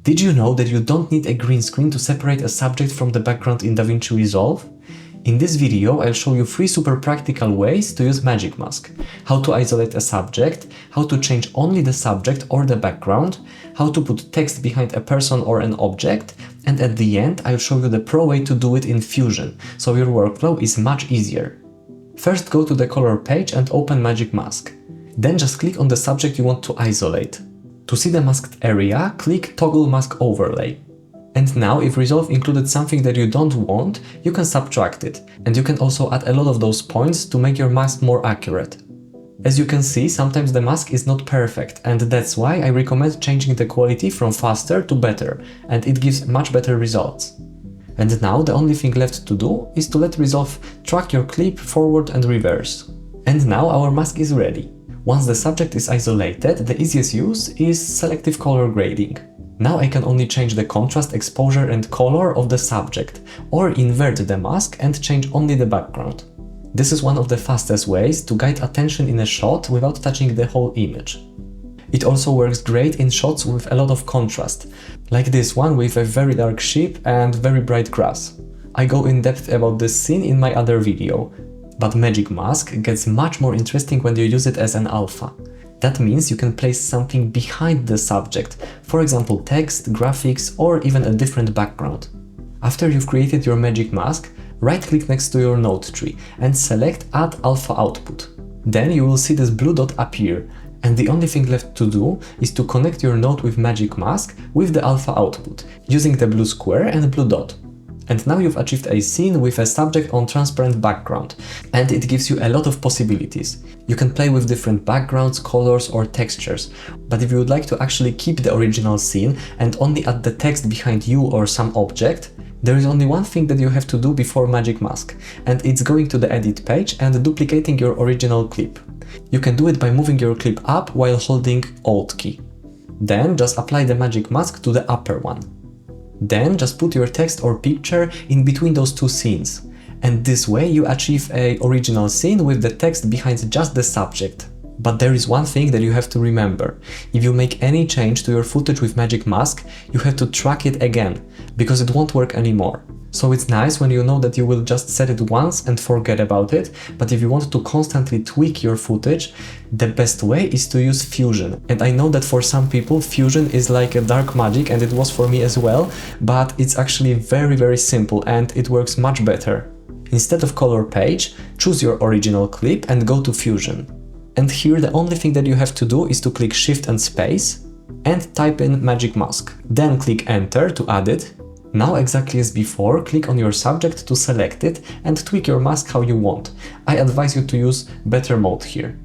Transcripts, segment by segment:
Did you know that you don't need a green screen to separate a subject from the background in DaVinci Resolve? In this video, I'll show you 3 super practical ways to use Magic Mask. How to isolate a subject, how to change only the subject or the background, how to put text behind a person or an object, and at the end, I'll show you the pro way to do it in Fusion, so your workflow is much easier. First, go to the color page and open Magic Mask. Then just click on the subject you want to isolate. To see the masked area, click Toggle Mask Overlay. And now, if Resolve included something that you don't want, you can subtract it. And you can also add a lot of those points to make your mask more accurate. As you can see, sometimes the mask is not perfect, and that's why I recommend changing the quality from faster to better, and it gives much better results. And now the only thing left to do is to let Resolve track your clip forward and reverse. And now our mask is ready. Once the subject is isolated, the easiest use is selective color grading. Now I can only change the contrast, exposure and color of the subject, or invert the mask and change only the background. This is one of the fastest ways to guide attention in a shot without touching the whole image. It also works great in shots with a lot of contrast, like this one with a very dark ship and very bright grass. I go in depth about this scene in my other video, but Magic Mask gets much more interesting when you use it as an alpha. That means you can place something behind the subject, for example text, graphics, or even a different background. After you've created your Magic Mask, right-click next to your node tree and select Add Alpha Output. Then you will see this blue dot appear, and the only thing left to do is to connect your node with Magic Mask with the alpha output, using the blue square and blue dot. And now you've achieved a scene with a subject on transparent background, and it gives you a lot of possibilities. You can play with different backgrounds, colors or textures, but if you would like to actually keep the original scene and only add the text behind you or some object, there is only one thing that you have to do before Magic Mask, and it's going to the edit page and duplicating your original clip. You can do it by moving your clip up while holding Alt key. Then just apply the Magic Mask to the upper one. Then just put your text or picture in between those two scenes. And this way you achieve an original scene with the text behind just the subject. But there is one thing that you have to remember. If you make any change to your footage with Magic Mask, you have to track it again, because it won't work anymore. So it's nice when you know that you will just set it once and forget about it, but if you want to constantly tweak your footage, the best way is to use Fusion. And I know that for some people Fusion is like a dark magic, and it was for me as well, but it's actually very simple and it works much better. Instead of color page, choose your original clip and go to Fusion. And here the only thing that you have to do is to click Shift and Space and type in Magic Mask. Then click Enter to add it. Now, exactly as before, click on your subject to select it and tweak your mask how you want. I advise you to use better mode here.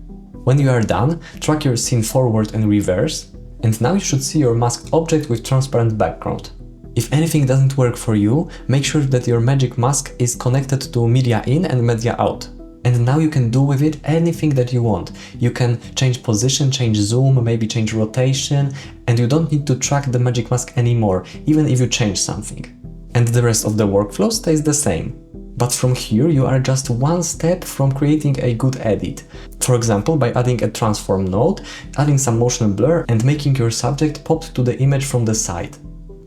When you are done, track your scene forward and reverse, and now you should see your masked object with transparent background. If anything doesn't work for you, make sure that your Magic Mask is connected to Media In and Media Out. And now you can do with it anything that you want. You can change position, change zoom, maybe change rotation, and you don't need to track the Magic Mask anymore, even if you change something. And the rest of the workflow stays the same. But from here you are just one step from creating a good edit. For example, by adding a transform node, adding some motion blur and making your subject pop to the image from the side.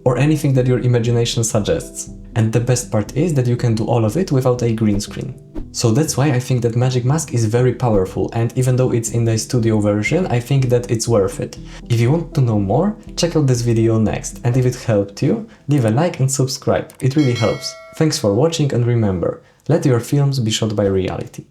Or anything that your imagination suggests. And the best part is that you can do all of it without a green screen. So that's why I think that Magic Mask is very powerful, and even though it's in the studio version, I think that it's worth it. If you want to know more, check out this video next, and if it helped you, leave a like and subscribe, it really helps. Thanks for watching, and remember, let your films be shot by reality.